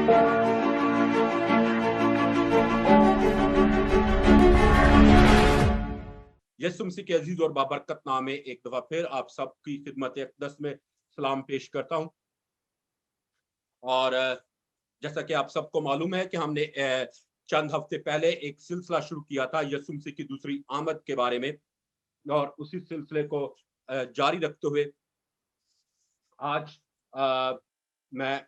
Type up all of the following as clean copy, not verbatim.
यसु मसीह के अजीज और बाबरकत नाम में एक दफा फिर आप सबकी खिदमत अक़दस में सलाम पेश करता हूं। और जैसा कि आप सबको मालूम है कि हमने चंद हफ्ते पहले एक सिलसिला शुरू किया था यसु मसीह की दूसरी आमद के बारे में, और उसी सिलसिले को जारी रखते हुए आज मैं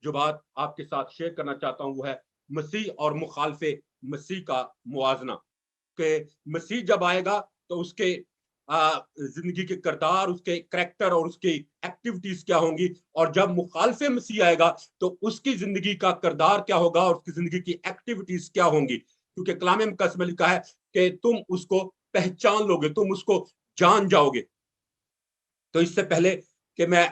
जो बात आपके साथ शेयर करना चाहता हूं वो है मसीह और मुखालफे मसीह का मुआजना। कि मसीह जब आएगा तो उसके जिंदगी के किरदार, उसके करैक्टर और उसकी एक्टिविटीज क्या होंगी, और जब मुखालफे मसीह आएगा तो उसकी जिंदगी का किरदार क्या होगा और उसकी जिंदगी की एक्टिविटीज क्या होंगी। क्योंकि कलाम मुक़द्दस में लिखा है कि तुम उसको पहचान लोगे, तुम उसको जान जाओगे। तो इससे पहले कि मैं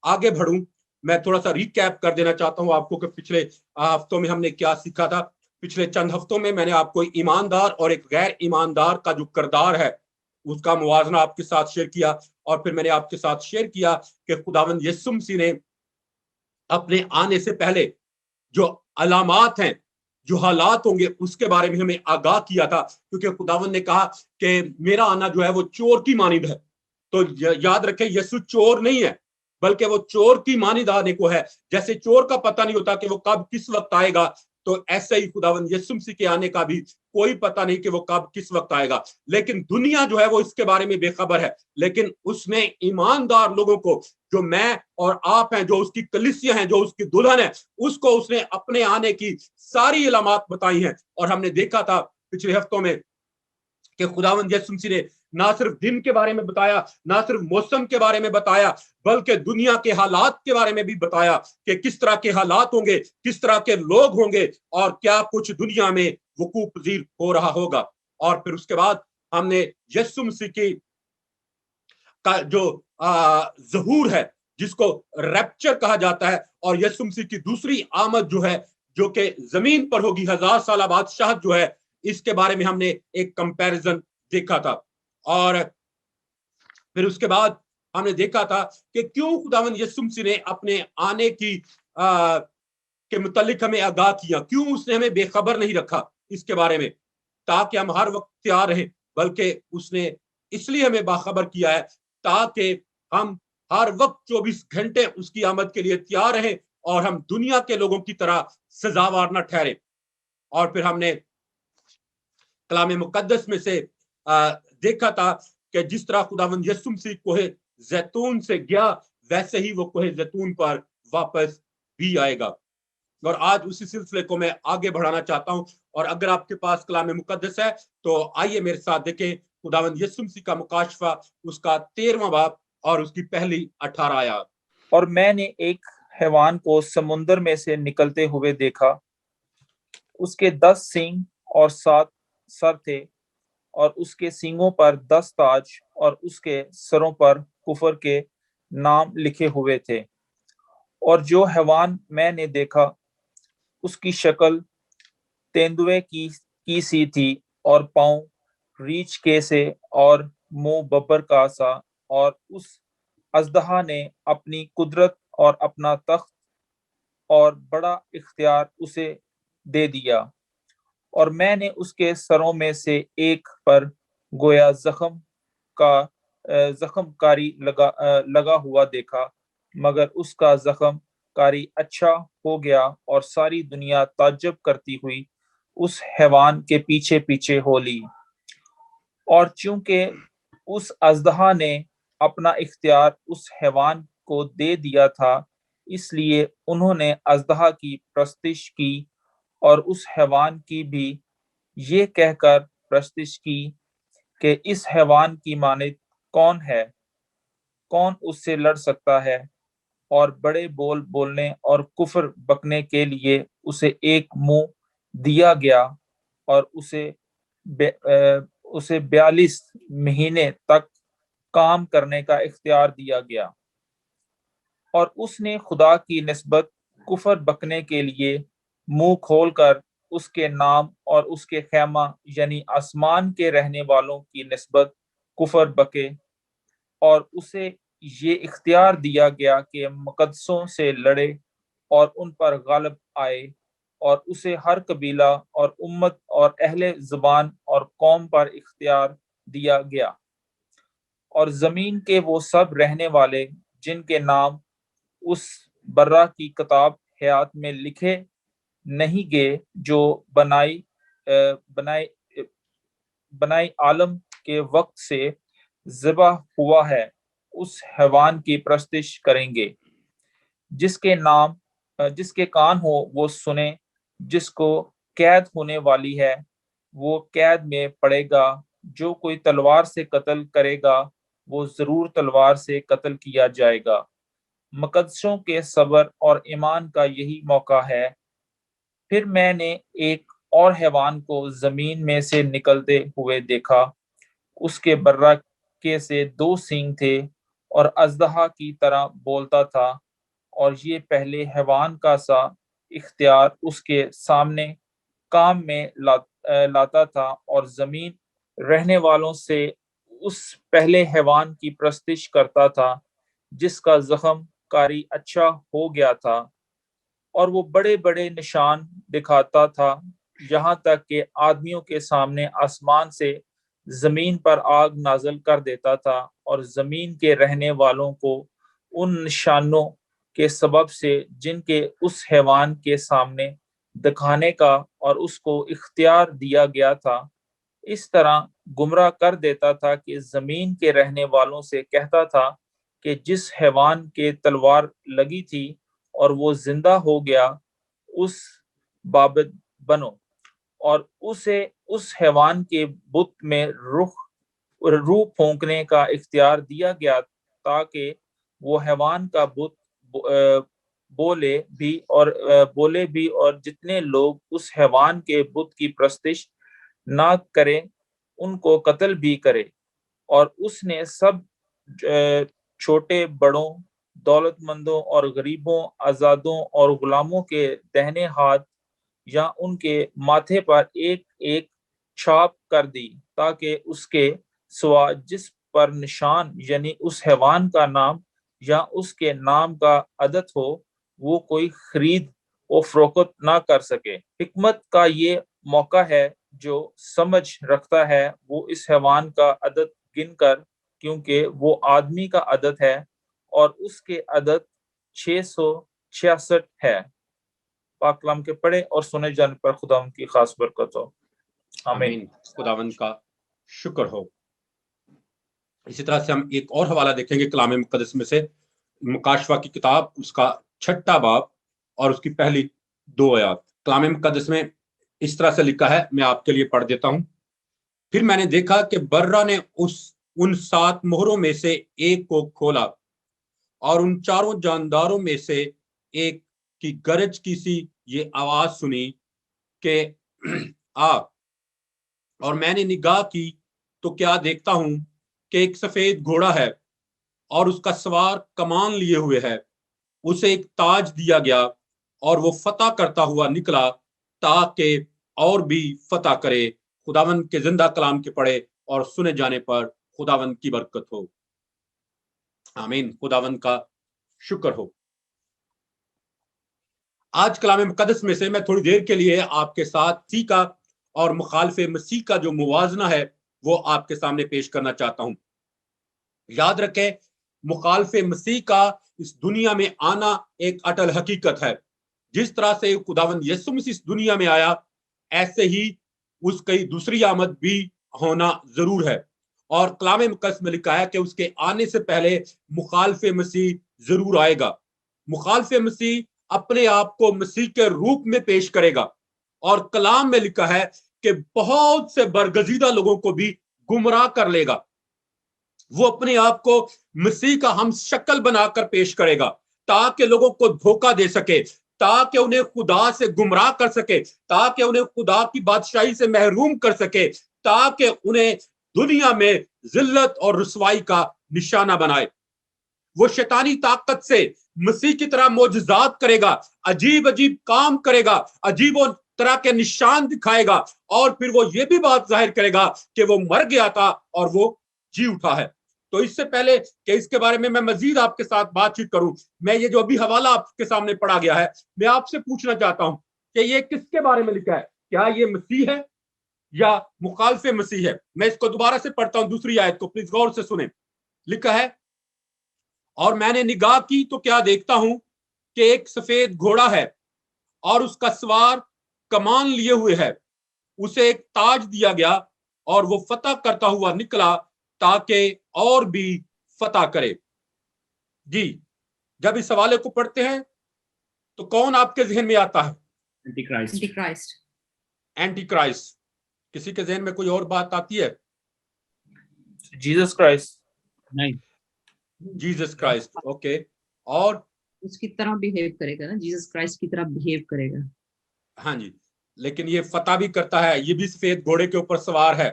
आगे बढ़ूं, मैं थोड़ा सा रिकैप कर देना चाहता हूं आपको कि पिछले हफ्तों में हमने क्या सीखा था। पिछले चंद हफ्तों में मैंने आपको ईमानदार और एक गैर ईमानदार का जो किरदार है उसका मुवाजना आपके साथ शेयर किया, और फिर मैंने आपके साथ शेयर किया कि खुदावंद यीशु मसीह ने अपने आने से पहले जो अलामात हैं, जो हालात होंगे, उसके बारे में हमें आगाह किया था। क्योंकि खुदावंद ने कहा कि मेरा आना जो है वो चोर की मानिंद है। तो याद रखें, यीशु चोर नहीं है, बल्कि वो चोर की मानिंद आने को है। जैसे चोर का पता नहीं होता कि वो कब किस वक्त आएगा, तो ऐसे ही खुदावंद यीशु मसीह के आने का भी कोई पता नहीं कि वो कब किस वक्त आएगा। लेकिन दुनिया जो है वो इसके बारे में बेखबर है। लेकिन उसने ईमानदार लोगों को, जो मैं और आप हैं, जो उसकी कलीसिया हैं, जो उसकी दुल्हन है, उसको उसने अपने आने की सारी इलामात बताई हैं। और हमने देखा था पिछले हफ्तों में कि खुदावंद यीशु मसीह ने ना सिर्फ दिन के बारे में बताया, ना सिर्फ मौसम के बारे में बताया, बल्कि दुनिया के हालात के बारे में भी बताया कि किस तरह के हालात होंगे, किस तरह के लोग होंगे, और क्या कुछ दुनिया में वकूअ पजीर हो रहा होगा। और फिर उसके बाद हमने यीशु मसीह की का जो ज़हूर है, जिसको रैप्चर कहा जाता है, और यीशु मसीह की दूसरी आमद जो है, जो कि जमीन पर होगी, 1000 साल बादशाह जो है, इसके बारे में हमने एक कंपैरिजन देखा था। और फिर उसके बाद हमने देखा था कि क्यों खुदावंद यीशु मसीह ने अपने आने की के मुतालिक हमें आगाह किया, क्यों उसने हमें बेखबर नहीं रखा इसके बारे में, ताकि हम हर वक्त तैयार रहें। बल्कि उसने इसलिए हमें बाखबर किया है ताकि हम हर वक्त 24 घंटे उसकी आमद के लिए तैयार रहें और हम दुनिया के लोगों की तरह सजावार न ठहरे। और फिर हमने कलाम मुकद्दस में से देखा था कि जिस तरह खुदावंद यीशु मसीह कोहे जैतून से गया, वैसे ही वो कोहे जैतून पर वापस भी आएगा। और आज उसी सिलसिले को मैं आगे बढ़ाना चाहता हूं। और अगर आपके पास कलाम मुकद्दस है तो आइए मेरे साथ देखें खुदावंद यीशु मसीह का मुकाशफा, उसका 13वां बाब और उसकी पहली 18 आयत। और मैंने एक हैवान को समुंदर में से निकलते हुए देखा, उसके 10 सींग और 7 सर थे, और उसके सींगों पर 10 ताज, और उसके सरों पर कुफर के नाम लिखे हुए थे। और जो हैवान मैंने देखा उसकी शक्ल तेंदुए की सी थी, और पांव रीछ के से और मुंह बब्बर का सा। और उस अजदहा ने अपनी कुदरत और अपना तख्त और बड़ा इख्तियार उसे दे दिया। और मैंने उसके सरों में से एक पर गोया जख्मकारी लगा हुआ देखा, मगर उसका जख्मकारी अच्छा हो गया, और सारी दुनिया ताज्जुब करती हुई उस हैवान के पीछे पीछे हो ली। और चूंकि उस अजदहा ने अपना इख्तियार उस हैवान को दे दिया था, इसलिए उन्होंने अजदहा की प्रस्तिश की, और उस हैवान की भी ये कहकर प्रस्तिश की कि इस हैवान की मानिद कौन है, कौन उससे लड़ सकता है। और बड़े बोल बोलने और कुफर बकने के लिए उसे एक मुंह दिया गया, और उसे 42 महीने तक काम करने का इख्तियार दिया गया। और उसने खुदा की निस्बत कुफर बकने के लिए मुंह खोलकर उसके नाम और उसके खैमा यानी आसमान के रहने वालों की निस्बत कुफर बके। और उसे ये इख्तियार दिया गया कि मुकद्दसों से लड़े اور ان پر غالب آئے، اور اسے ہر قبیلہ اور امت اور اہل زبان اور قوم پر اختیار دیا گیا۔ اور زمین کے وہ سب رہنے والے جن کے نام اس برہ کی کتاب حیات میں لکھے نہیں گئے، جو بنائی عالم کے وقت سے ذبح ہوا ہے، اس حیوان کی پرستش کریں گے۔ جس کے کان ہو وہ سنے، جس کو قید ہونے والی ہے وہ قید میں پڑے گا، جو کوئی تلوار سے قتل کرے گا وہ ضرور تلوار سے قتل کیا جائے گا۔ مقدسوں کے صبر اور ایمان کا یہی موقع ہے۔ پھر میں نے ایک اور حیوان کو زمین میں سے نکلتے ہوئے دیکھا، اس کے برکے سے 2 سینگ تھے اور اژدہا کی طرح بولتا تھا، اور یہ پہلے حیوان کا سا اختیار اس کے سامنے کام میں لاتا تھا، اور زمین رہنے والوں سے اس پہلے حیوان کی پرستش کرتا تھا جس کا زخم کاری اچھا ہو گیا تھا، اور وہ بڑے بڑے نشان دکھاتا تھا، یہاں تک کہ آدمیوں کے سامنے آسمان سے زمین پر آگ نازل کر دیتا تھا، اور زمین کے رہنے والوں کو ان نشانوں کے سبب سے جن کے اس حیوان کے سامنے دکھانے کا اور اس کو اختیار دیا گیا تھا، اس طرح گمراہ کر دیتا تھا کہ زمین کے رہنے والوں سے کہتا تھا کہ جس حیوان کے تلوار لگی تھی اور وہ زندہ ہو گیا، اس بابت بنو، اور اسے اس حیوان کے بت میں روح پھونکنے کا اختیار دیا گیا، تاکہ وہ حیوان کا بت بولے بھی اور جتنے لوگ اس حیوان کے بت کی پرستش نہ کرے ان کو قتل بھی کرے۔ اور اس نے سب چھوٹے بڑوں، دولت مندوں اور غریبوں، آزادوں اور غلاموں کے دہنے ہاتھ یا ان کے ماتھے پر ایک ایک چھاپ کر دی، تاکہ اس کے سوا جس پر نشان یعنی اس حیوان کا نام یا اس کے نام کا عدد ہو، وہ کوئی خرید و فروخت نہ کر سکے۔ حکمت کا یہ موقع ہے، جو سمجھ رکھتا ہے وہ اس حیوان کا عدد گن کر، کیونکہ وہ آدمی کا عدد ہے اور اس کے عدد 666 ہے۔ پاک کلام کے پڑھے اور سنے جانے پر خدا ان کی خاص برکت ہو۔ آمین۔ خداوند کا شکر ہو۔ اسی طرح سے ہم ایک اور حوالہ دیکھیں گے کلام مقدس میں سے، مکاشفہ کی کتاب اس کا 6 باب اور اس کی پہلی 2 آیات۔ کلام مقدس میں اس طرح سے لکھا ہے، میں آپ کے لیے پڑھ دیتا ہوں۔ پھر میں نے دیکھا کہ برہ نے ان 7 مہروں میں سے ایک کو کھولا، اور ان 4 جانداروں میں سے ایک کی گرج کی سی یہ آواز سنی کہ آ، اور میں نے نگاہ کی تو کیا دیکھتا ہوں کہ ایک سفید گھوڑا ہے، اور اس کا سوار کمان لیے ہوئے ہے، اسے ایک تاج دیا گیا، اور وہ فتح کرتا ہوا نکلا تاکہ اور بھی فتح کرے۔ خداوند کے زندہ کلام کے پڑھے اور سنے جانے پر خداوند کی برکت ہو۔ آمین۔ خداوند کا شکر ہو۔ آج کلام مقدس میں سے میں تھوڑی دیر کے لیے آپ کے ساتھ مسیح کا اور مخالف مسیح کا جو موازنہ ہے وہ آپ کے سامنے پیش کرنا چاہتا ہوں۔ یاد رکھیں، مخالف مسیح کا اس دنیا میں آنا ایک اٹل حقیقت ہے۔ جس طرح سے خداوند یسوع مسیح اس دنیا میں آیا، ایسے ہی اس کی دوسری آمد بھی ہونا ضرور ہے، اور کلام مقدس میں لکھا ہے کہ اس کے آنے سے پہلے مخالف مسیح ضرور آئے گا۔ مخالف مسیح اپنے آپ کو مسیح کے روپ میں پیش کرے گا، اور کلام میں لکھا ہے کہ بہت سے برگزیدہ لوگوں کو بھی گمراہ کر لے گا۔ وہ اپنے آپ کو مسیح کا ہم شکل بنا کر پیش کرے گا، تاکہ لوگوں کو دھوکہ دے سکے، تاکہ انہیں خدا سے گمراہ کر سکے، تاکہ انہیں خدا کی بادشاہی سے محروم کر سکے، تاکہ انہیں دنیا میں ذلت اور رسوائی کا نشانہ بنائے۔ وہ شیطانی طاقت سے مسیح کی طرح معجزات کرے گا، عجیب عجیب کام کرے گا، عجیب و طرح کے نشان دکھائے گا، اور پھر وہ یہ بھی بات ظاہر کرے گا کہ وہ مر گیا تھا اور وہ جی اٹھا ہے۔ تو اس سے पहले कि इसके बारे में मैं मजीद आपके साथ बातचीत करूं, मैं ये जो अभी हवाला आपके सामने पढ़ा गया है, मैं आपसे पूछना चाहता हूं कि ये किसके बारे में लिखा है? क्या ये मसीह है या मुखालफे मसीह है? मैं इसको दोबारा से पढ़ता हूं, दूसरी आयत को, प्लीज गौर से सुने। लिखा है, और मैंने निगाह की तो क्या देखता हूं कि एक सफेद घोड़ा है और उसका सवार कमान लिए हुए है, उसे एक ताज दिया गया और वो फतह करता हुआ निकला ताकि और भी फतह करे। जी, जब इस हवाले को पढ़ते हैं तो कौन आपके जहन में आता है? एंटीक्राइस्ट। Anti Christ. किसी के जहन में कोई और बात आती है? Jesus Christ. नहीं, जीसस क्राइस्ट, ओके। और उसकी तरह बिहेव करेगा ना, जीसस क्राइस्ट की तरह बिहेव करेगा। हाँ जी, लेकिन ये फतह भी करता है, ये भी सफेद घोड़े के ऊपर सवार है,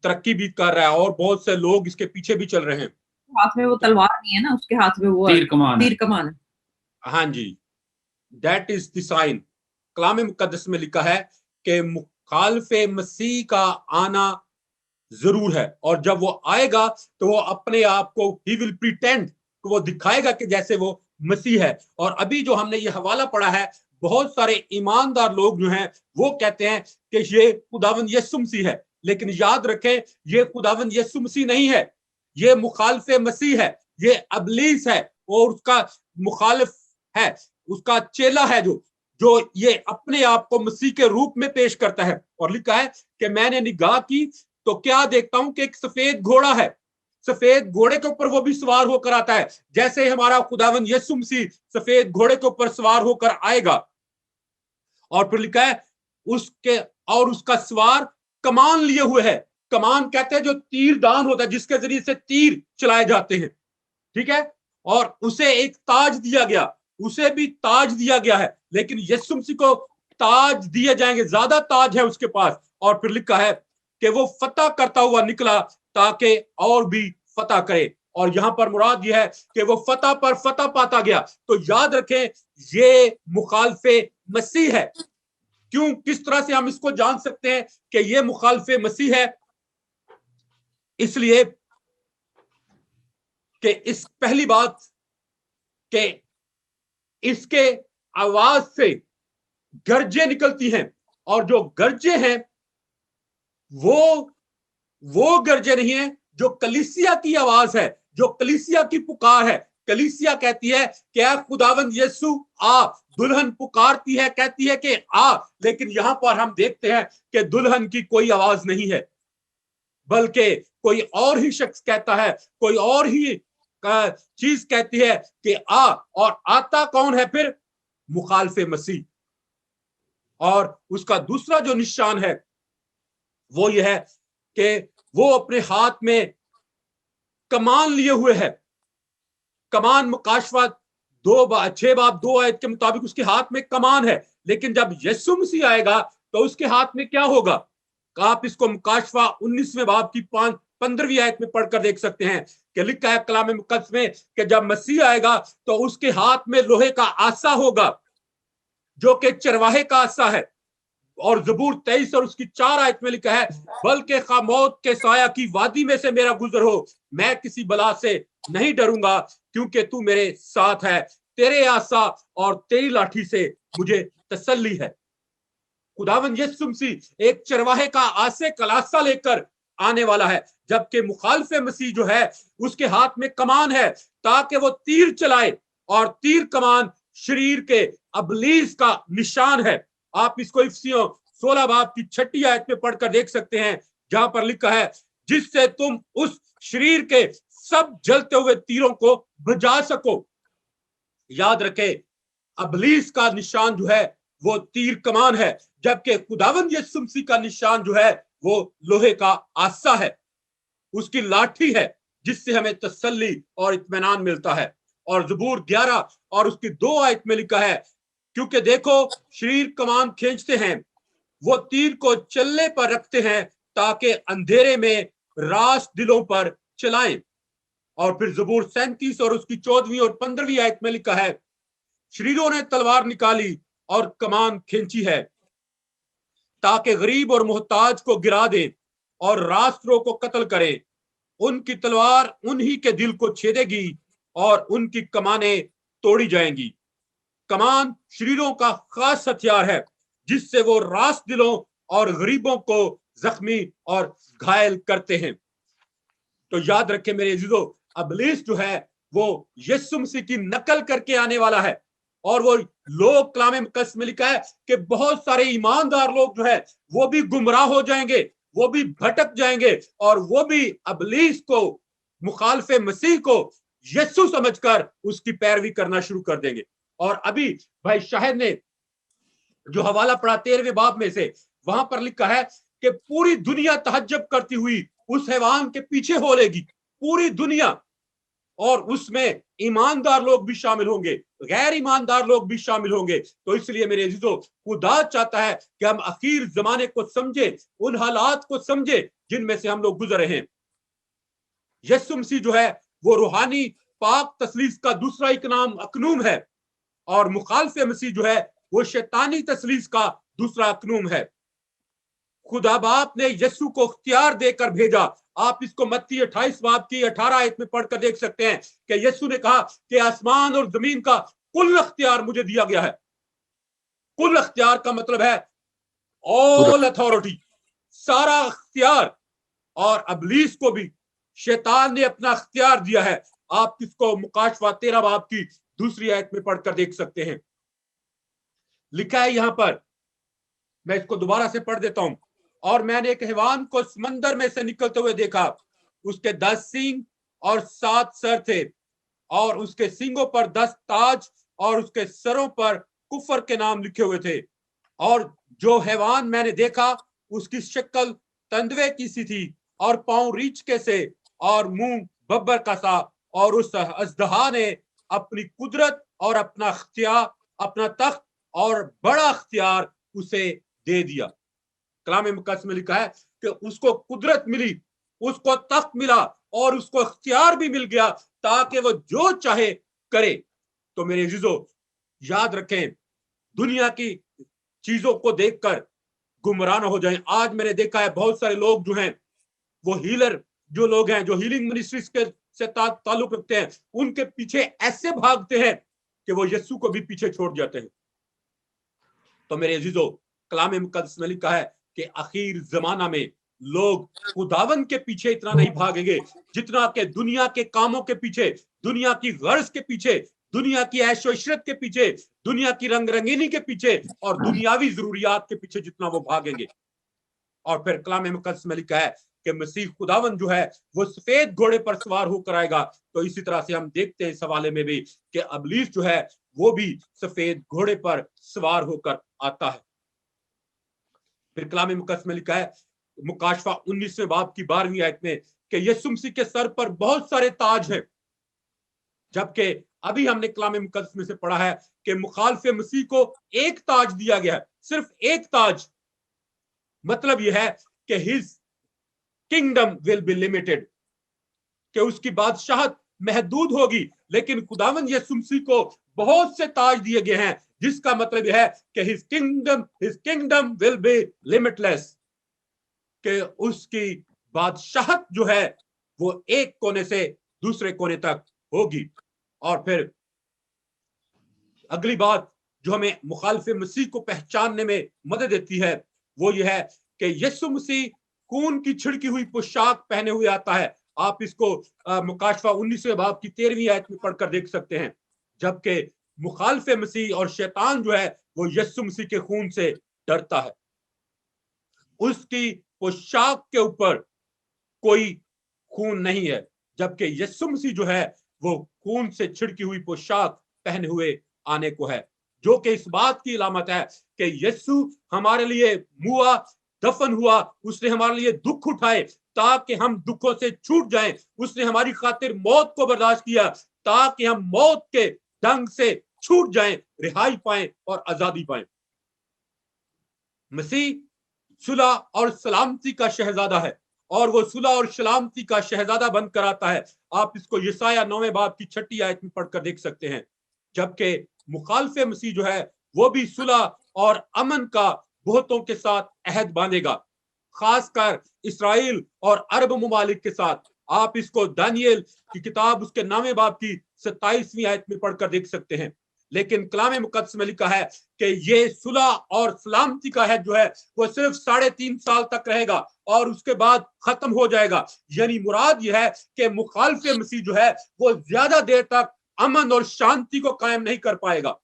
तरक्की भी कर रहा है और बहुत से लोग इसके पीछे भी चल रहे हैं। हाथ में वो तलवार नहीं है ना, उसके हाथ में वो तीर कमान है। तीर कमान है। हाँ जी, दैट इज द साइन। कलाम मुकद्दस में लिखा है कि मुखालफे मसीह का आना जरूर है, और जब वो आएगा तो वो अपने आप को ही विल प्रिटेंड, वो दिखाएगा कि जैसे वो मसीह है। और अभी जो हमने ये हवाला पढ़ा है, बहुत सारे ईमानदार लोग जो हैं वो कहते हैं कि ये खुदावंद यीशु मसीह है, लेकिन याद रखें ये खुदावंद यीशु मसीह नहीं है, ये मुखालफे मसीह है, ये अबलीस है और उसका मुखालिफ है, उसका चेला है जो ये अपने आप को मसीह के रूप में पेश करता है। और लिखा है कि मैंने निगाह की तो क्या देखता हूं कि एक सफेद घोड़ा है, सफेद घोड़े के ऊपर वो भी सवार होकर आता है, जैसे ही हमारा खुदावंद यीशु मसीह सफेद घोड़े के ऊपर सवार होकर आएगा। और फिर लिखा है उसके और उसका सवार कमान लिए हुए है। कमान कहते हैं जो तीर दान होता है, जिसके जरिए से तीर चलाए जाते हैं, ठीक है। और उसे एक ताज दिया गया, उसे भी ताज दिया गया है, लेकिन यीशु मसीह को ताज दिए जाएंगे, ज्यादा ताज है उसके पास। और फिर लिखा है कि वो फतह करता हुआ निकला ताकि और भी फतह करे। और यहां पर मुराद यह है कि वो फतह पर फतह पाता गया। तो याद रखें ये मुखालफे मसीह है। क्यों, किस तरह से हम इसको जान सकते हैं कि ये मुखालफे मसीह है? इसलिए कि इस पहली बात कि इसके आवाज से गर्जे निकलती हैं, और जो गर्जे हैं वो गर्जे नहीं है जो कलीसिया की आवाज है, जो कलीसिया की पुकार है। कलीसिया कहती है कि आ खुदावंद यीशु आ, दुल्हन पुकारती है, कहती है कि आ, लेकिन यहां पर हम देखते हैं कि दुल्हन की कोई आवाज नहीं है, बल्कि कोई और ही शख्स कहता है, कोई और ही चीज कहती है कि आ। और आता कौन है फिर? मुखालफे मसीह। और उसका दूसरा जो निशान है वो यह है कि वो अपने हाथ में कमान लिए हुए है। कमान मुकाशवा 6 बाब 2 आयत के मुताबिक उसके हाथ में कमान है, लेकिन जब यीशु मसीह आएगा तो उसके हाथ में क्या होगा? आप इसको मुकाशवा 19वें बाब की 15वीं आयत में पढ़कर देख सकते हैं कि लिखा है कलाम मुकद्दस में कि जब मसीह आएगा तो उसके हाथ में लोहे का आसा होगा, जो कि चरवाहे का आसा है। और ज़बूर 23 और उसकी 4 आयत में लिखा है, बल्कि खामौत के साया की वादी में से मेरा गुजर हो, मैं किसी बला से नहीं डरूंगा, क्योंकि तू मेरे साथ है, तेरे आसा और तेरी लाठी से मुझे तसल्ली है। खुदावंद यीशु मसीह एक चरवाहे का आसे कलासा लेकर आने वाला है, जबकि मुखालफे मसीह जो है उसके हाथ में कमान है ताकि वो तीर चलाए, और तीर कमान शरीर के अबलीस का निशान है। आप इसको इफिसियों 16 बाब की 6 आयत में पढ़कर देख सकते हैं, जहां पर लिखा है जिससे तुम उस शरीर के सब जलते हुए तीरों को बुझा सको। याद रखे अबलीस का निशान जो है वो तीर कमान है, जबकि खुदावंद यीशु मसीह का निशान जो है वो लोहे का आसा है, उसकी लाठी है, जिससे हमें तसल्ली और इत्मीनान मिलता है। और ज़बूर 11 और उसकी 2 आयत में लिखा है, क्योंकि देखो शरीर कमान खींचते हैं, वो तीर को चलने पर रखते हैं ताकि अंधेरे में रास दिलों पर चलाएं। और फिर ज़बूर 37 और उसकी 14वीं और 15वीं आयत में लिखा है, शरीरों ने तलवार निकाली और कमान खींची है ताकि गरीब और मोहताज को गिरा दे और रास्तरों को कत्ल करे, उनकी तलवार उन्हीं के दिल को छेदेगी और उनकी कमानें तोड़ी जाएंगी। कमान शरीरों का खास हथियार है जिससे वो रास दिलों और गरीबों को जख्मी और घायल करते हैं। तो याद रखें मेरे अजीजों, इब्लीस जो है वो यीशु मसीह की नकल करके आने वाला है, और वो लोग कलाम मुकद्दस में लिखा है कि बहुत सारे ईमानदार लोग जो है वो भी गुमराह हो जाएंगे, वो भी भटक जाएंगे, और वो भी इब्लीस को, मुखालफे मसीह को यीशु समझकर उसकी पैरवी करना शुरू कर देंगे। और अभी भाई शाहिद ने जो हवाला पढ़ा 13वें बाब में से, वहां पर लिखा है कि पूरी दुनिया तहज्जुब करती हुई उस हैवान के पीछे हो लेगी, पूरी दुनिया, और उसमें ईमानदार लोग भी शामिल होंगे, गैर ईमानदार लोग भी शामिल होंगे। तो इसलिए मेरे अजीजों, खुदा चाहता है कि हम आखिर जमाने को समझे, उन हालात को समझे जिनमें से हम लोग गुजरे हैं। यीशु मसीह जो है वो रूहानी पाक तसलीस का दूसरा एक नाम अकनूम है, और मुखालफे मसीह जो है वो शैतानी तसलीस का दूसरा अकनूम है। खुदा बाप ने यीशु को इख्तियार देकर भेजा। आप इसको मत्ती 28 बाब की 18 आयत में पढ़कर देख सकते हैं कि यीशु ने कहा कि आसमान और जमीन का कुल इख्तियार मुझे दिया गया है। कुल इख्तियार का मतलब है ऑल अथॉरिटी, सारा इख्तियार। और इब्लीस को भी शैतान ने अपना इख्तियार दिया है। आप इसको मुकाशवा 13 बाब की दूसरी आयत में पढ़कर देख सकते हैं। लिखा है यहां पर, मैं इसको दोबारा से पढ़ देता हूं। और मैंने एक हैवान को समंदर में से निकलते हुए देखा, उसके 10 सींग और 7 सर थे, और उसके सींगों पर 10 ताज, और उसके सरों पर कुफर के नाम लिखे हुए थे। और जो हैवान मैंने देखा उसकी शक्ल तंदवे की सी थी, और पांव रीछ के से, और मुंह बब्बर का सा। और उस अजदहा ने अपनी कुदरत और अपना इख्तियार, अपना तख्त और बड़ा इख्तियार उसे दे दिया। कलाम मुकद्दस में लिखा है कि उसको कुदरत मिली, उसको तख्त मिला, और उसको इख्तियार भी मिल गया ताकि वो जो चाहे करे। तो मेरे अजीजों, याद रखें, दुनिया की चीजों को देखकर गुमराह न हो जाएं। आज मैंने देखा है बहुत सारे लोग जो हैं वो हीलर, जो लोग हैं जो हीलिंग मिनिस्ट्रीज के से ताल्लुक रखते हैं, उनके पीछे ऐसे भागते हैं कि वो यीशु को भी पीछे छोड़ जाते हैं। तो मेरे अजीजों, कलाम मुकद्दस में लिखा है कि आखिर जमाना में लोग खुदावन के पीछे इतना नहीं भागेंगे जितना कि दुनिया के कामों के पीछे, दुनिया की गर्ज के पीछे, दुनिया की ऐशो इशरत के पीछे, दुनिया की रंग रंगीनी के पीछे और दुनियावी जरूरियात के पीछे जितना वो भागेंगे। और फिर कलाम मुकद्दस में लिखा है कि मसीह खुदावन जो है वो सफेद घोड़े पर सवार होकर आएगा। तो इसी तरह से हम देखते हैं इस हवाले में भी कि इब्लीस जो है वो भी सफेद घोड़े पर सवार होकर आता है। फिर कलाम मुकद्दस में लिखा है मुकाशवा 19वें बाब की 12वीं आयत में कि यीशु मसीह के सर पर बहुत सारे ताज हैं, जबकि अभी हमने कलाम मुकद्दस में से पढ़ा है कि मुखालफे मसीह को एक ताज दिया गया है, सिर्फ एक ताज। मतलब यह है कि his kingdom will be limited, कि उसकी बादशाहत महदूद होगी, लेकिन खुदावंद यीशु मसीह को बहुत से ताज दिए गए हैं, जिसका मतलब यह है कि his kingdom will be limitless, कि उसकी बादशाहत जो है वो एक कोने से दूसरे कोने तक होगी। और फिर अगली बात जो हमें मुखालिफ मसीह को पहचानने में मदद देती है वो ये है कि यीशु मसीह खून की छिड़की हुई पोशाक पहने हुए आता है। आप इसको मुकाशवा 19वें बाब की 13वीं आयत में पढ़कर देख सकते हैं। जबकि मुखालिफ मसीह और शैतान जो है वो यीशु मसीह के खून से डरता है। उसकी पोशाक के ऊपर कोई खून नहीं है, जबकि यीशु मसीह जो है वो खून से छिड़की हुई पोशाक पहने हुए आने को है, जो कि इस बात की अलामत है कि यीशु हमारे लिए मुआ, दफन हुआ, उसने हमारे लिए दुख उठाए ताकि हम दुखों से छूट जाएं। उसने हमारी खातिर मौत को बर्दाश्त किया ताकि हम मौत के डंग से छूट जाएं, रिहाई पाएं और आजादी पाएं। मसीह सुलह और सलामती का शहजादा है, और वो सुलह और सलामती का शहजादा बनकर आता है। आप इसको यसाया 9वें बाब की 6ठी आयत में पढ़कर देख सकते हैं। जबकि मुखालिफ मसीह जो है वो भी सुलह और अमन का बहुतों के साथ अहद बांधेगा, खासकर इस्राएल और अरब ममालिक के साथ। آپ اس کو दानियेल की किताब उसके 9वें बाब की 27वीं आयत में पढ़कर देख सकते हैं। लेकिन कलाम मुकद्दस में लिखा है कि ये सुलह और सलामती का है जो है वो सिर्फ 3.5 साल तक रहेगा और उसके बाद खत्म हो जाएगा। यानी मुराद यह है कि मुखालिफ मसीह जो है वो ज्यादा देर तक अमन और शांति को कायम नहीं कर पाएगा,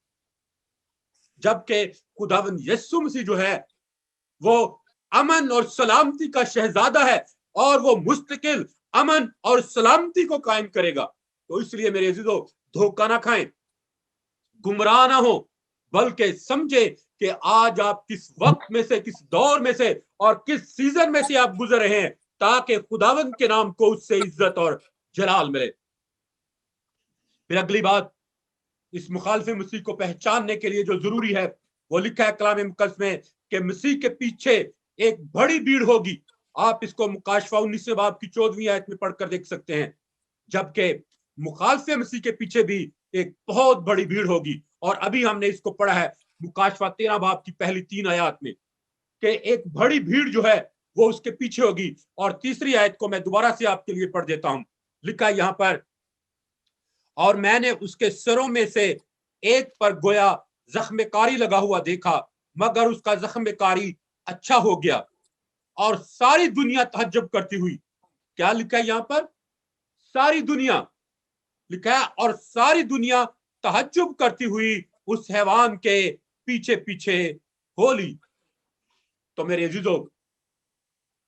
जबकि खुदावंद यीशु मसीह जो है वो अमन और सलामती का शहजादा है और वो मुस्तकिल अमन और सलामती को कायम करेगा। तो इसलिए मेरे अजीजों, धोखा ना खाएं, गुमराह ना हो, बल्कि समझे कि आज आप किस वक्त में से, किस दौर में से और किस सीजन में से आप गुजर रहे हैं, ताकि खुदावंद के नाम को उससे इज्जत और जलाल मिले। फिर अगली बात, इस मुखालिफ मसीह को पहचानने के लिए जो जरूरी है वो लिखा है कलाम मुकद्दस में कि मसीह के पीछे एक बड़ी भीड़ होगी। आप इसको मुकाशवा 19वें बाब की 14वीं आयत में पढ़कर देख सकते हैं। जबकि मुखालिफ मसीह के पीछे भी एक बहुत बड़ी भीड़ होगी, और अभी हमने इसको पढ़ा है मुकाशवा 13 बाब की पहली 3 आयत में कि एक बड़ी भीड़ जो है वो उसके पीछे होगी। और तीसरी आयत को मैं दोबारा से आपके लिए पढ़ देता हूं। लिखा है यहां पर, और मैंने उसके सरों में से एक पर गोया जख्मकारी लगा हुआ देखा, मगर उसका जख्मकारी अच्छा हो गया और सारी दुनिया तहज्जुब करती हुई। क्या लिखा है यहां पर? सारी दुनिया लिखा है, और सारी दुनिया तहज्जुब करती हुई उस हैवान के पीछे पीछे होली। तो मेरे अजीजों,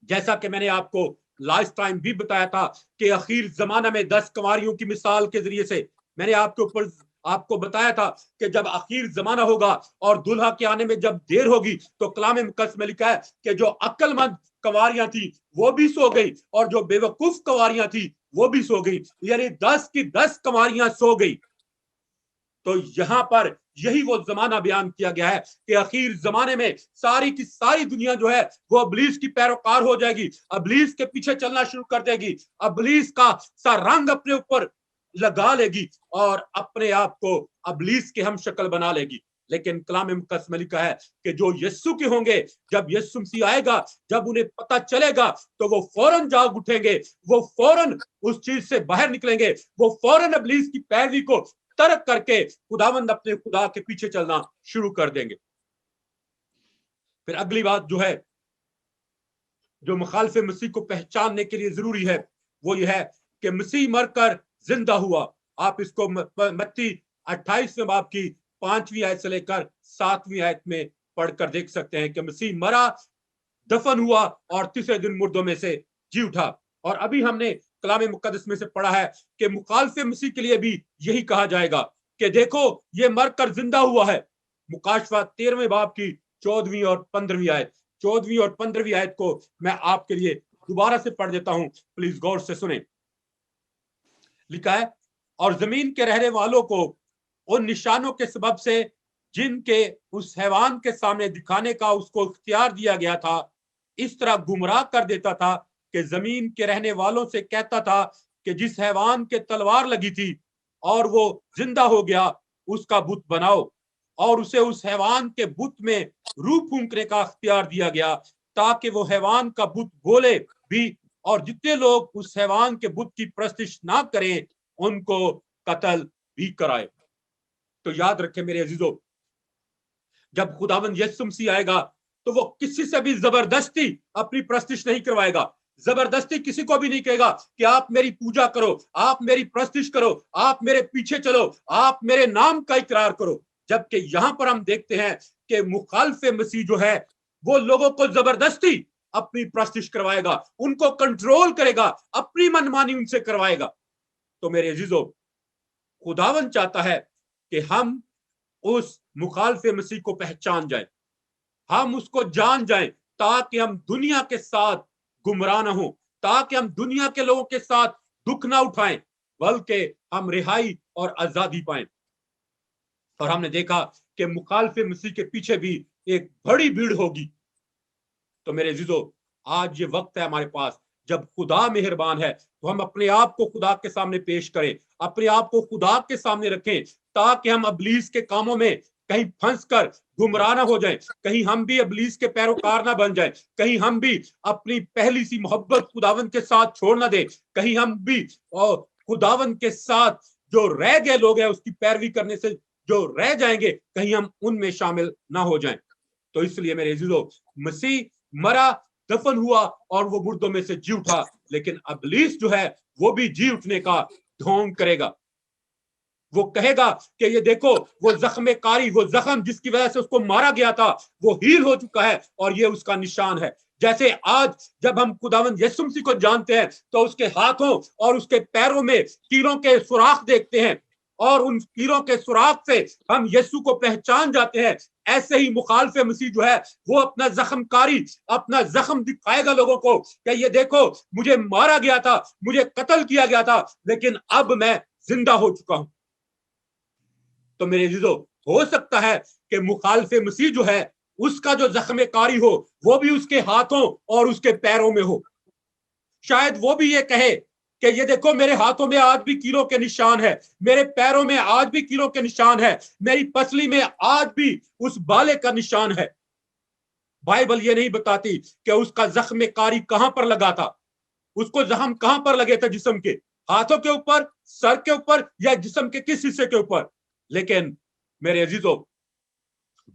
जैसा कि मैंने आपको लास्ट टाइम भी बताया था कि आखिर जमाना में 10 कंवारियों की मिसाल के जरिए से मैंने आपको बताया था कि जब आखिर जमाना होगा और दुल्हा के आने में जब देर होगी तो कलाम मुकद्दस में लिखा है कि जो अक्लमंद कंवारियां थी वो भी सो गई और जो बेवकूफ कंवारियां थी वो भी सो गई, यानी 10 की 10 कंवारियां सो गई। तो यहां पर यही वो जमाना बयान किया गया है कि आखिर जमाने में सारी की सारी दुनिया जो है वो अबलीस की पैरोकार हो जाएगी, अबलीस के पीछे चलना शुरू कर देगी, अबलीस का सा रंग अपने ऊपर लगा लेगी और अपने आप को अबलीस के हम शक्ल बना लेगी। लेकिन कलाम मुकद्दस में लिखा है कि जो यीशु के होंगे, जब यीशु मसीह आएगा, जब उन्हें पता चलेगा तो वो फौरन जाग उठेंगे, वो फौरन उस चीज से बाहर निकलेंगे, वो फौरन अबलीस की पैरवी को तर्क करके खुदावंद अपने खुदा के पीछे चलना शुरू कर देंगे। फिर अगली बात जो है, जो मुखालिफ मसीह को पहचानने के लिए जरूरी है वो ये है कि मसीह मरकर जिंदा हुआ। आप इसको मत्ती 28वें बाब की 5वीं आयत से लेकर 7वीं आयत में पढ़कर देख सकते हैं कि मसीह मरा, दफन हुआ और तीसरे दिन मुर्दों में से जी उठा। और अभी हमने कलाम मुकद्दस में से पढ़ा है कि मुखालिफ मसीह के लिए भी यही कहा जाएगा कि देखो ये मरकर जिंदा हुआ है। मुकाशवा 13वें बाब की 14वीं और 15वीं आयत, 14वीं और 15वीं आयत को मैं आपके लिए दोबारा से पढ़ देता हूं, प्लीज गौर से सुने। लिखा है, और जमीन के रहने वालों को उन निशानों के सबब से जिनके उस हैवान के सामने दिखाने का उसको इख्तियार दिया गया था, इस तरह गुमराह कर देता था कि जमीन के रहने वालों से कहता था कि जिस हैवान के तलवार लगी थी और वो जिंदा हो गया, उसका बुत बनाओ। और उसे उस हैवान के बुत में रूह फूंकने का इख्तियार दिया गया ताकि वो हैवान का बुत बोले भी, और जितने लोग उस हैवान के बुत की प्रस्तिश ना करें उनको कत्ल भी कराए। तो याद रखें मेरे अजीजों, जब खुदावंद यीशु मसीह आएगा तो वो किसी से भी जबरदस्ती अपनी प्रस्तिश नहीं करवाएगा। जबरदस्ती किसी को भी नहीं कहेगा कि आप मेरी पूजा करो, आप मेरी प्रस्तिश करो, आप मेरे पीछे चलो, आप मेरे नाम का इकरार करो। जबकि यहां पर हम देखते हैं कि मुखालिफ मसीह जो है वो लोगों को जबरदस्ती अपनी प्रस्तिश करवाएगा, उनको कंट्रोल करेगा, अपनी मनमानी उनसे करवाएगा। तो मेरे अजीजों, खुदावंद चाहता है कि हम उस मुखालिफ मसीह को पहचान जाए, हम उसको जान जाएं, ताकि हम दुनिया के साथ गुमराह न हो, ताकि हम दुनिया के लोगों के साथ दुख ना उठाएं, बल्कि हम रिहाई और आजादी पाएं। और हमने देखा कि मुखालिफ मसीह के पीछे भी एक बड़ी भीड़ होगी। तो मेरे अजीजों, आज ये वक्त है हमारे पास, जब खुदा मेहरबान है तो हम अपने आप को खुदा के सामने पेश करें, अपने आप को खुदा के सामने रखें, ताकि हम अबलीस के कामों में कहीं फंस कर गुमराह ना हो जाए, कहीं हम भी इब्लीस के पैरोकार ना बन जाए, कहीं हम भी अपनी पहली सी मोहब्बत खुदावन के साथ छोड़ ना दे, कहीं हम भी खुदावन के साथ जो रह गए लोग हैं उसकी पैरवी करने से जो रह जाएंगे, कहीं हम उनमें शामिल ना हो जाएं। तो इसलिए मेरे अजीजों, मसीह मरा, दफन हुआ और वो मुर्दों में से जी उठा, लेकिन इब्लीस जो है वो भी जी उठने का ढोंग करेगा। वो कहेगा कि ये देखो वो जख्म कारी, वो जख्म जिसकी वजह से उसको मारा गया था वो हील हो चुका है और ये उसका निशान है। जैसे आज जब हम खुदावंद यीशु मसीह को जानते हैं तो उसके हाथों और उसके पैरों में कीलों के सुराख देखते हैं और उन कीलों के सुराख से हम यीशु को पहचान जाते हैं। ऐसे ही मुखालिफ मसीह जो है वो अपना जख्मकारी, अपना जख्म दिखाएगा लोगों को कि ये देखो मुझे मारा गया था, मुझे कत्ल किया गया था, लेकिन अब मैं जिंदा हो चुका हूं। तो मेरे अजीजों, हो सकता है कि मुखालिफ मसीह जो है उसका जो जख्म कारी हो वो भी उसके हाथों और उसके पैरों में हो। शायद वो भी ये कहे कि ये देखो मेरे हाथों में आज भी कीलों के निशान है, मेरे पैरों में आज भी कीलों के निशान है, मेरी पसली में आज भी उस बाले का निशान है। बाइबल ये नहीं बताती कि उसका जख्म कारी कहां पर लगा था, उसको जख्म कहां पर लगे थे, जिस्म के हाथों के ऊपर, सर के ऊपर या जिस्म के किस हिस्से के ऊपर। लेकिन मेरे अजीजों,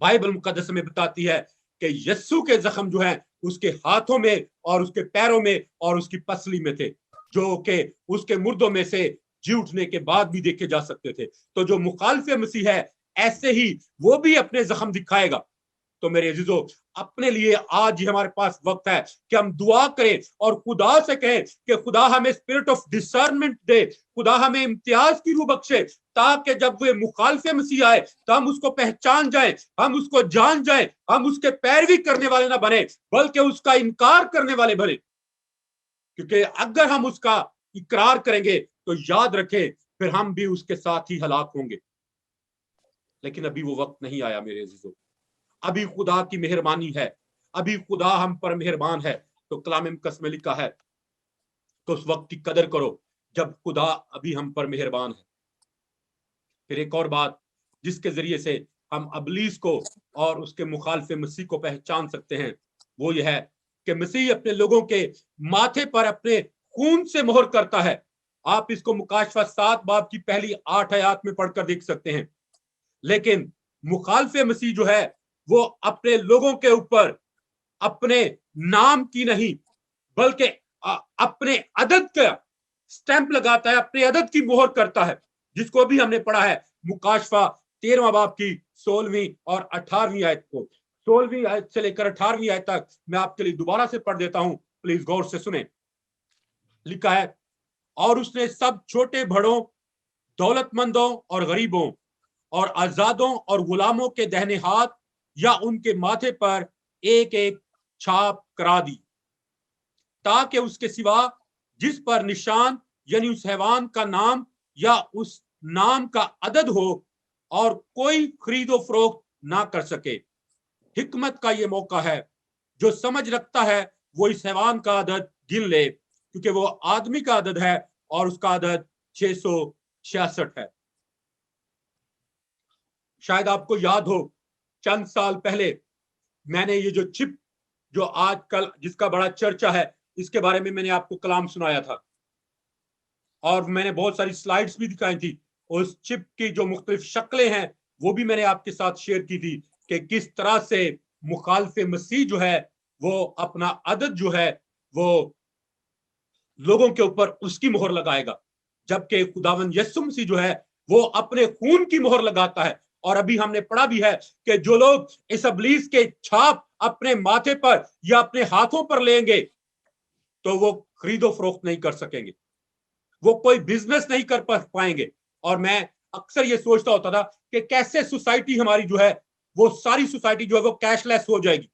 बाइबल मुकद्दस में बताती है कि यस्सु के जख्म जो है उसके हाथों में और उसके पैरों में और उसकी पसली में थे, जो कि उसके मुर्दों में से जी उठने के बाद भी देखे जा सकते थे। तो जो मुखालिफ मसीह है ऐसे ही वो भी अपने जख्म दिखाएगा। तो मेरे अजीजों, अपने लिए आज ही हमारे पास वक्त है कि हम दुआ करें और खुदा से कहें कि खुदा हमें स्पिरिट ऑफ डिसर्नमेंट दे, खुदा हमें इम्तियाज की रूह बख्शे, ताकि जब वे मुखालिफ मसीह आए तो हम उसको पहचान जाएं, हम उसको जान जाएं, हम उसके पैरवी करने वाले ना बने बल्कि उसका इनकार करने वाले बने। क्योंकि अगर हम उसका इकरार करेंगे तो याद रखें फिर हम भी उसके साथ ही हलाक होंगे। लेकिन अभी वो वक्त नहीं आया मेरे अजीजों, अभी खुदा की मेहरबानी है, अभी खुदा हम पर मेहरबान है। तो कलाम मुकद्दस में लिखा है तो उस वक्त की कदर करो जब खुदा अभी हम पर मेहरबान है। फिर एक और बात जिसके जरिए से हम इब्लीस को और उसके मुखालिफ मसीह को पहचान सकते हैं वो यह है कि मसीह अपने लोगों के माथे पर अपने खून से मोहर करता है। आप इसको मुकाशफा 7 बाब की पहली 8 आयत में पढ़कर देख सकते हैं। लेकिन मुखालिफ मसीह जो है वो अपने लोगों के ऊपर अपने नाम की नहीं बल्कि अपने अदद का स्टैंप लगाता है, अपने अदद की मोहर करता है, जिसको भी हमने पढ़ा है मुकाशफा 13वां बाब की 16वीं और 18वीं आयत को। 16वीं आयत से लेकर 18वीं आयत तक मैं आपके लिए दोबारा से पढ़ देता हूं, प्लीज गौर से सुने। लिखा है, और उसने सब छोटे बड़ों, दौलतमंदों और गरीबों और आजादों और गुलामों के दाहिने हाथ या उनके माथे पर एक एक छाप करा दी, ताकि उसके सिवा जिस पर निशान यानी उस हैवान का नाम या उस नाम का अदद हो और कोई खरीदो फरोख्त ना कर सके। हिकमत का ये मौका है, जो समझ रखता है वो इस हैवान का अदद गिन ले, क्योंकि वो आदमी का अदद है और उसका अदद 666 है। शायद आपको याद हो चंद साल पहले मैंने ये जो चिप जो आजकल जिसका बड़ा चर्चा है इसके बारे में मैंने आपको कलाम सुनाया था और मैंने बहुत सारी स्लाइड्स भी दिखाई थी। उस चिप की जो मुख्तलिफ शक्लें हैं वो भी मैंने आपके साथ शेयर की थी कि किस तरह से मुखालिफ मसीह जो है वो अपना अदद जो है वो लोगों के ऊपर उसकी मोहर लगाएगा, जबकि खुदावंद यीशु मसीह जो है वो अपने खून की मोहर लगाता है। और अभी हमने पढ़ा भी है कि जो लोग इस इब्लीस के छाप अपने माथे पर या अपने हाथों पर लेंगे तो वो खरीदो फरोख्त नहीं कर सकेंगे, वो कोई बिजनेस नहीं कर पाएंगे। और मैं अक्सर ये सोचता होता था कि कैसे सोसाइटी हमारी जो है वो सारी सोसाइटी जो है वो कैशलेस हो जाएगी,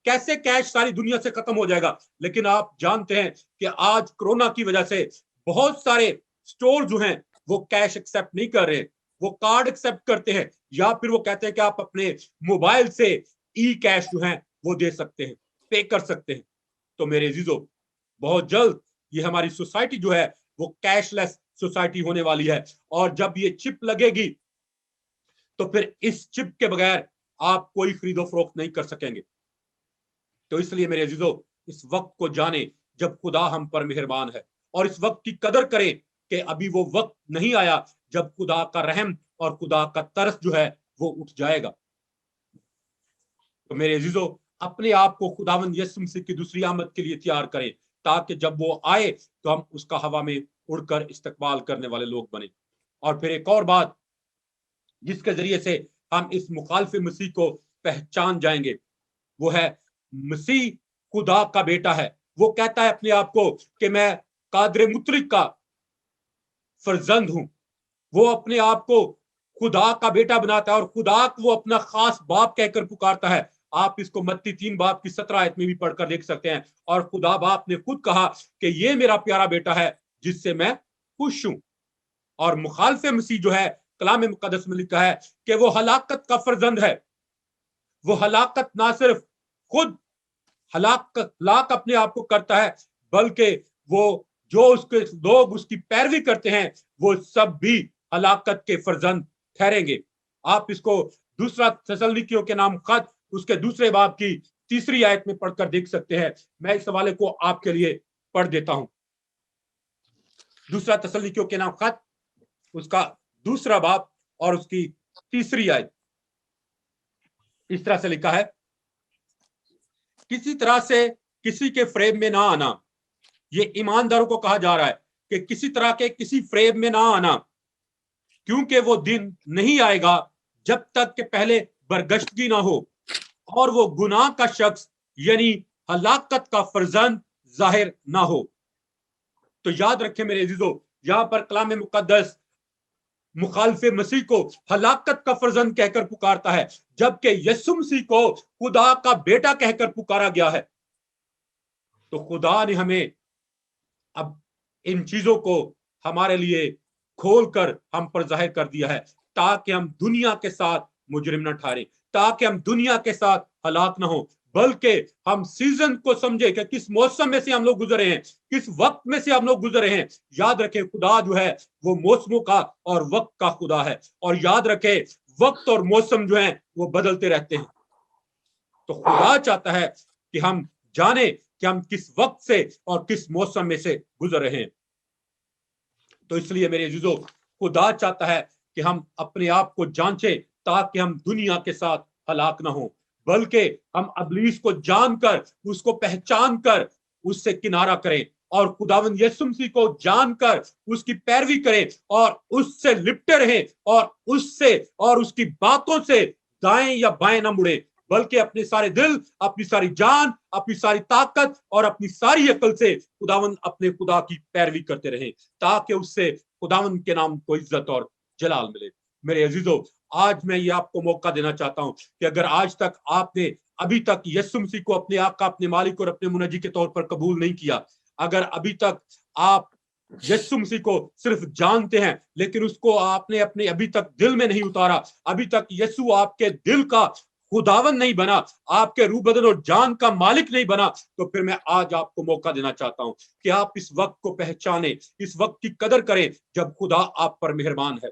कैसे कैश सारी दुनिया से खत्म हो जाएगा। लेकिन आप जानते हैं कि आज कोरोना की वजह से बहुत सारे स्टोर जो हैं वो कैश एक्सेप्ट नहीं कर रहे, वो कार्ड एक्सेप्ट करते हैं या फिर वो कहते हैं कि आप अपने मोबाइल से ई कैश जो है वो दे सकते हैं, पे कर सकते हैं। तो मेरे अजीजों, बहुत जल्द ये हमारी सोसाइटी जो है वो कैशलेस सोसाइटी होने वाली है। और जब ये चिप लगेगी तो फिर इस चिप के बगैर आप कोई खरीदो फरोख्त नहीं कर सकेंगे। तो इसलिए मेरे अजीजों, इस वक्त को जाने जब खुदा हम पर मेहरबान है, और इस वक्त की कदर करें कि अभी वो वक्त नहीं आया जब खुदा का रहम और खुदा का तरस जो है वो उठ जाएगा। तो मेरे अजीजों, अपने आप को खुदावंद यीशु मसीह की दूसरी आमद के लिए तैयार करें, ताकि जब वो आए तो हम उसका हवा में उड़कर इस्तकबाल करने वाले लोग बने। और फिर एक और बात जिसके जरिए से हम इस मुखालिफ मसीह को पहचान जाएंगे, वो है मसीह खुदा का बेटा है। वो कहता है अपने आप को कि मैं कादर मुतरिक का फर्जंद हूं। वो अपने आप को खुदा का बेटा बनाता है और खुदा को वो अपना खास बाप कहकर पुकारता है। आप इसको मत्ती 3 बाब की 17 आयत में भी पढ़कर देख सकते हैं। और खुदा बाप ने खुद कहा कि ये मेरा प्यारा बेटा है जिससे मैं खुश हूं। और मुखालिफ मसीह जो है, कलाम मुकद्दस में लिखा है कि वो हलाकत का फर्जंद है। वो हलाकत ना सिर्फ खुद हलाक अपने आप को करता है, बल्कि वो जो उसके लोग उसकी पैरवी करते हैं वो सब भी हलाकत के फर्जंद ठहरेंगे। आप इसको दूसरा थिस्सलुनीकियों के नाम खत उसके दूसरे बाब की 3 आयत में पढ़कर देख सकते हैं। मैं इस हवाले को आपके लिए पढ़ देता हूं। दूसरा थिस्सलुनीकियों के नाम खत उसका दूसरा बाब और उसकी 3 आयत इस तरह से लिखा है, किसी तरह से किसी के फ्रेब में ना आना। ये ईमानदारों को कहा जा रहा है कि किसी तरह के किसी फ्रेब में ना आना, क्योंकि वो दिन नहीं आएगा जब तक कि पहले बरगश्तगी ना हो और वो गुनाह का शख्स यानी हलाकत का फर्जंद जाहिर ना हो। तो याद रखें मेरे अजीजों, यहां पर कलाम मुकद्दस मुखालिफ मसीह को हलाकत का फर्जंद कहकर पुकारता है, जबकि यीशु मसीह को खुदा का बेटा कहकर पुकारा गया है। तो खुदा ने हमें अब इन चीजों को हमारे लिए खोलकर हम पर जाहिर कर दिया है, ताकि हम दुनिया के साथ मुजरिम न ठहरे, ताकि हम दुनिया के साथ हलाक न हो, बल्कि हम सीजन को समझे कि किस मौसम में से हम लोग गुजरे हैं, किस वक्त में से हम लोग गुजरे हैं। याद रखें, खुदा जो है वो मौसमों का और वक्त का खुदा है, और याद रखें वक्त और मौसम जो है वो बदलते रहते हैं। तो खुदा चाहता है कि हम जाने कि हम किस वक्त से और किस मौसम में से गुजर रहे हैं। तो इसलिए मेरे अजीजों, खुदा चाहता है कि हम अपने आप को जांचें, ताकि हम दुनिया के साथ हलाक ना हो, बल्कि हम अबलीस को जानकर, उसको पहचान कर उससे किनारा करें, और खुदावंद यीशु मसीह को जानकर उसकी पैरवी करें और उससे लिपटे रहें, और उससे और उसकी बातों से दाएं या बाएं ना मुड़े, बल्कि अपने सारे दिल, अपनी सारी जान, अपनी सारी ताकत और अपनी सारी अकल से खुदावंद अपने खुदा की पैरवी करते रहें, ताकि उससे खुदावंद के नाम को इज्जत और जलाल मिले। मेरे अजीजों, आज मैं ये आपको मौका देना चाहता हूं कि अगर आज तक आपने अभी तक यीशु मसीह को अपने आका, अपने मालिक और अपने मुनज्जी के तौर पर कबूल नहीं किया, अगर अभी तक आप यीशु मसीह को सिर्फ जानते हैं लेकिन उसको आपने अपने अभी तक दिल में नहीं उतारा, अभी तक यीशु आपके दिल का खुदावन नहीं बना, आपके रूह बदन और जान का मालिक नहीं बना, तो फिर मैं आज आपको मौका देना चाहता हूं कि आप इस वक्त को पहचाने, इस वक्त की कदर करें जब खुदा आप पर मेहरबान है।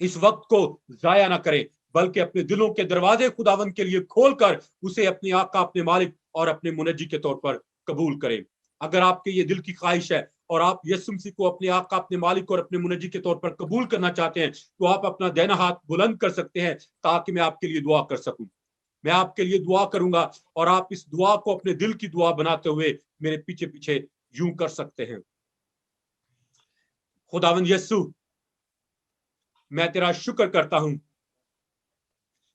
इस वक्त को जाया ना करें, बल्कि अपने दिलों के दरवाजे खुदावन के लिए खोलकर उसे अपने आका, अपने मालिक और अपने मुनज्जी के तौर पर कबूल करें। अगर आपके ये दिल की ख्वाहिश है और आप यीशु मसीह को अपने आका, अपने मालिक और अपने मुनज्जी के तौर पर कबूल करना चाहते हैं, तो आप अपना दाहिना हाथ बुलंद कर सकते हैं, ताकि मैं आपके लिए दुआ कर सकूं। मैं आपके लिए दुआ करूंगा और आप इस दुआ को अपने दिल की दुआ बनाते हुए मेरे पीछे पीछे यूं कर सकते हैं। खुदावंद यीशु, मैं तेरा शुक्र करता हूं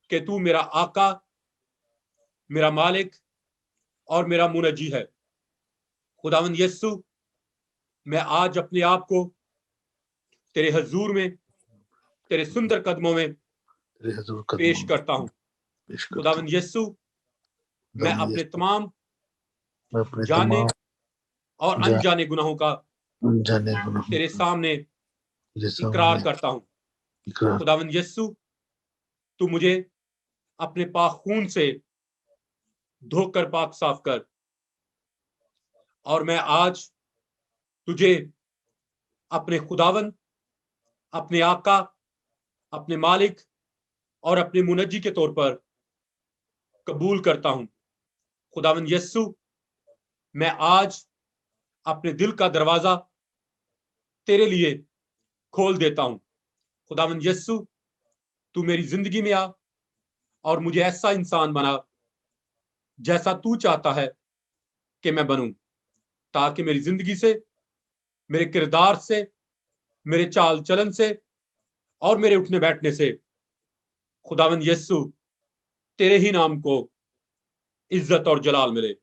कि तू मेरा आका, मेरा मालिक और मेरा मुनज्जी है। खुदावंद यीशु, मैं आज अपने आप को तेरे हजूर में, तेरे सुंदर कदमों में पेश करता हूं। खुदावंद यीशु, मैं अपने तमाम जाने और अनजाने गुनाहों का तेरे सामने इकरार करता हूं। खुदावंद यीशु, तू मुझे अपने पाक खून से धोकर पाक साफ कर, और मैं आज तुझे अपने खुदावन, अपने आका اپنے مالک اور اپنے منجی کے طور پر قبول کرتا ہوں۔ خداوند یسو، میں آج اپنے دل کا دروازہ تیرے لیے کھول دیتا ہوں۔ خداوند یسو، تو میری زندگی میں آ اور مجھے ایسا انسان بنا جیسا تو چاہتا ہے کہ میں بنوں، تاکہ میری زندگی سے، میرے کردار سے، میرے چال چلن سے اور میرے اٹھنے بیٹھنے سے خداوند یسو تیرے ہی نام کو عزت اور جلال ملے۔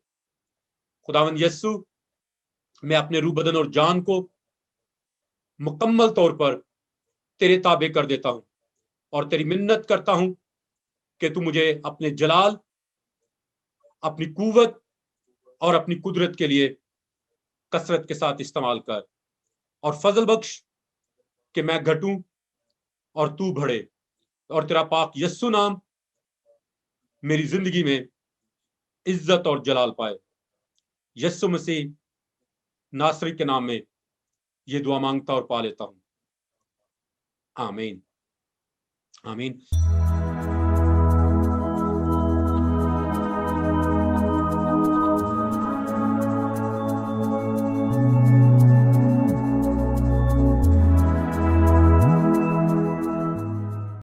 خداوند یسو، میں اپنے روح بدن اور جان کو مکمل طور پر تیرے تابع کر دیتا ہوں اور تیری منت کرتا ہوں کہ تو مجھے اپنے جلال، اپنی قوت اور اپنی قدرت کے لیے کثرت کے ساتھ استعمال کر، اور فضل بخش کہ میں گھٹوں اور تو بڑھے، اور تیرا پاک یسو نام میری زندگی میں عزت اور جلال پائے۔ یسوع مسیح ناصری کے نام میں یہ دعا مانگتا اور پا لیتا ہوں، آمین آمین۔